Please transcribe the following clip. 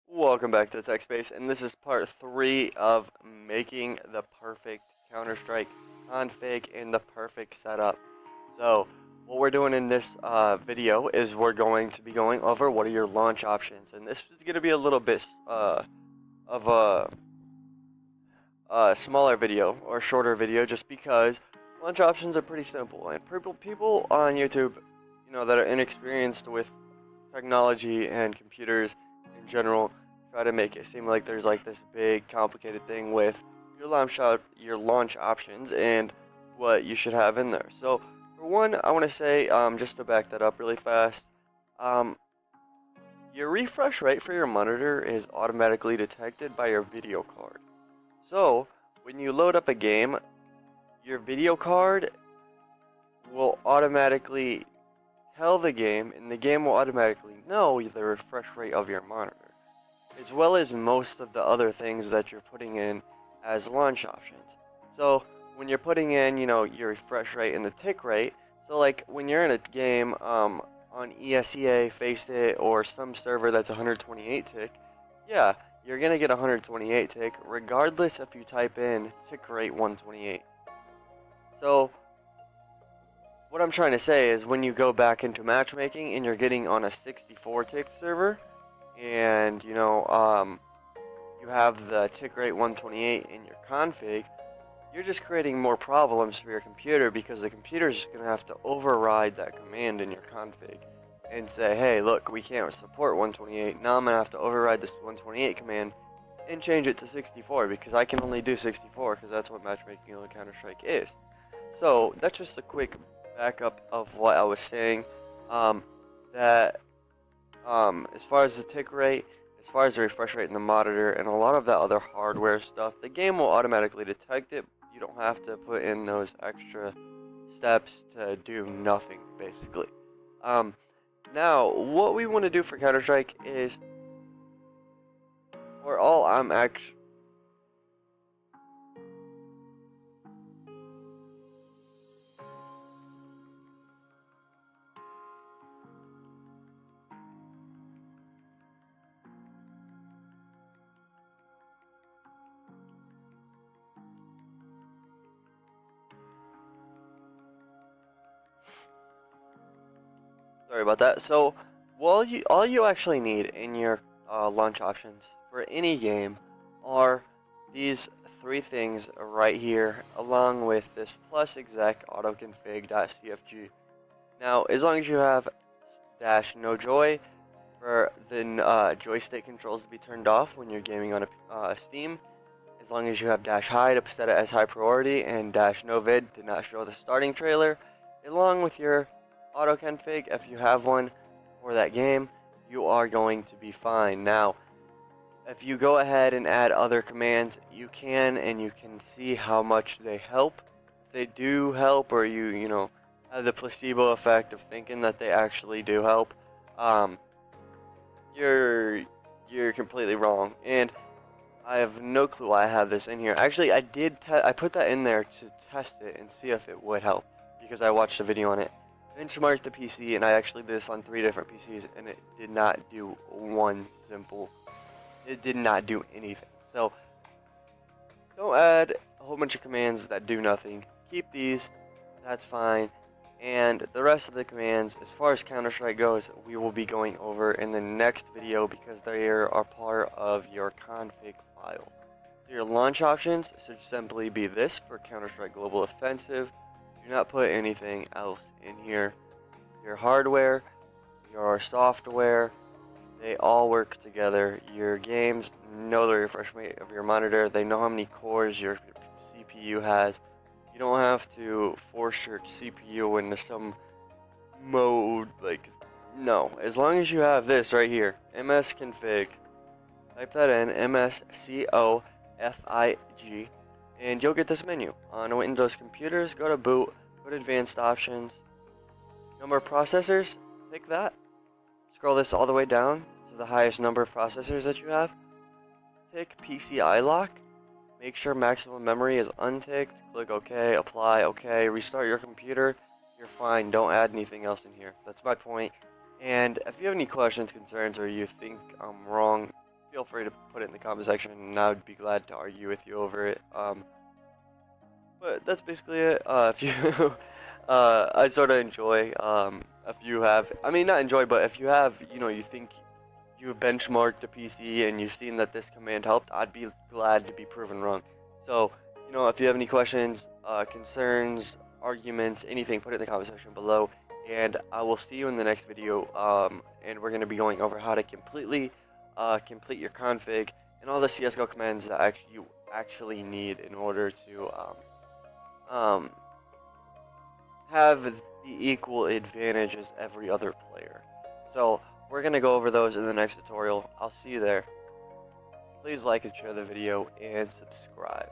Welcome back to TheTechSpace, and this is part 3 of making the perfect Counter-Strike config and the perfect setup. So, what we're doing in this video is we're going to be going over what are your launch options, and this is going to be a little bit of a smaller video or shorter video just because launch options are pretty simple, and people on YouTube, that are inexperienced with technology and computers in general try to make it seem like there's like this big complicated thing with your launch options and what you should have in there. So for one, I want to say just to back that up really fast, your refresh rate for your monitor is automatically detected by your video card. So when you load up a game, your video card will automatically tell the game, and the game will automatically know the refresh rate of your monitor, as well as most of the other things that you're putting in as launch options. So when you're putting in, your refresh rate and the tick rate, so like when you're in a game on ESEA, Faceit, or some server that's 128 tick, yeah, you're gonna get 128 tick regardless if you type in tick rate 128. So what I'm trying to say is when you go back into matchmaking and you're getting on a 64 tick server and you have the tick rate 128 in your config, you're just creating more problems for your computer because the computer is just going to have to override that command in your config and say, hey, look, we can't support 128. Now I'm going to have to override this 128 command and change it to 64 because I can only do 64 because that's what matchmaking on Counter-Strike is. So that's just a quick backup of what I was saying. As far as the tick rate, as far as the refresh rate in the monitor, and a lot of that other hardware stuff, the game will automatically detect it. You don't have to put in those extra steps to do nothing, basically. Now, what we want to do for Counter-Strike is, or all I'm actually... Sorry about that. So, all you actually need in your launch options for any game are these three things right here, along with this plus exec autoconfig.cfg. Now, as long as you have dash nojoy for the joystick controls to be turned off when you're gaming on a Steam, as long as you have dash hide to set it as high priority, and dash novid to not show the starting trailer, along with your autoconfig, if you have one for that game, you are going to be fine. Now, if you go ahead and add other commands, you can, and you can see how much they help. If they do help, or you have the placebo effect of thinking that they actually do help, you're completely wrong. And I have no clue why I have this in here. Actually, I put that in there to test it and see if it would help, because I watched a video on it. Benchmarked the PC, and I actually did this on 3 different PCs, and it did not do it did not do anything. So don't add a whole bunch of commands that do nothing. Keep these, that's fine. And the rest of the commands, as far as Counter-Strike goes, we will be going over in the next video because they are part of your config file. So your launch options should simply be this for Counter-Strike Global Offensive. Do not put anything else in here. Your hardware, your software, they all work together. Your games know the refresh rate of your monitor. They know how many cores your CPU has. You don't have to force your CPU into some mode, no. As long as you have this right here, msconfig, type that in, mscofig, and you'll get this menu. On Windows computers, go to boot, go to advanced options, number of processors, pick that, scroll this all the way down to the highest number of processors that you have, tick PCI lock, make sure maximum memory is unticked, click OK, apply, OK, restart your computer, you're fine, don't add anything else in here. That's my point. And if you have any questions, concerns, or you think I'm wrong, feel free to put it in the comment section, and I would be glad to argue with you over it. But that's basically it. If you, I sort of enjoy. If you have, I mean, not enjoy, but if you have, you think you've benchmarked a PC and you've seen that this command helped, I'd be glad to be proven wrong. So, if you have any questions, concerns, arguments, anything, put it in the comment section below. And I will see you in the next video. And we're going to be going over how to completely complete your config and all the CSGO commands that you actually need in order to have the equal advantage as every other player. So we're going to go over those in the next tutorial. I'll see you there. Please like and share the video and subscribe.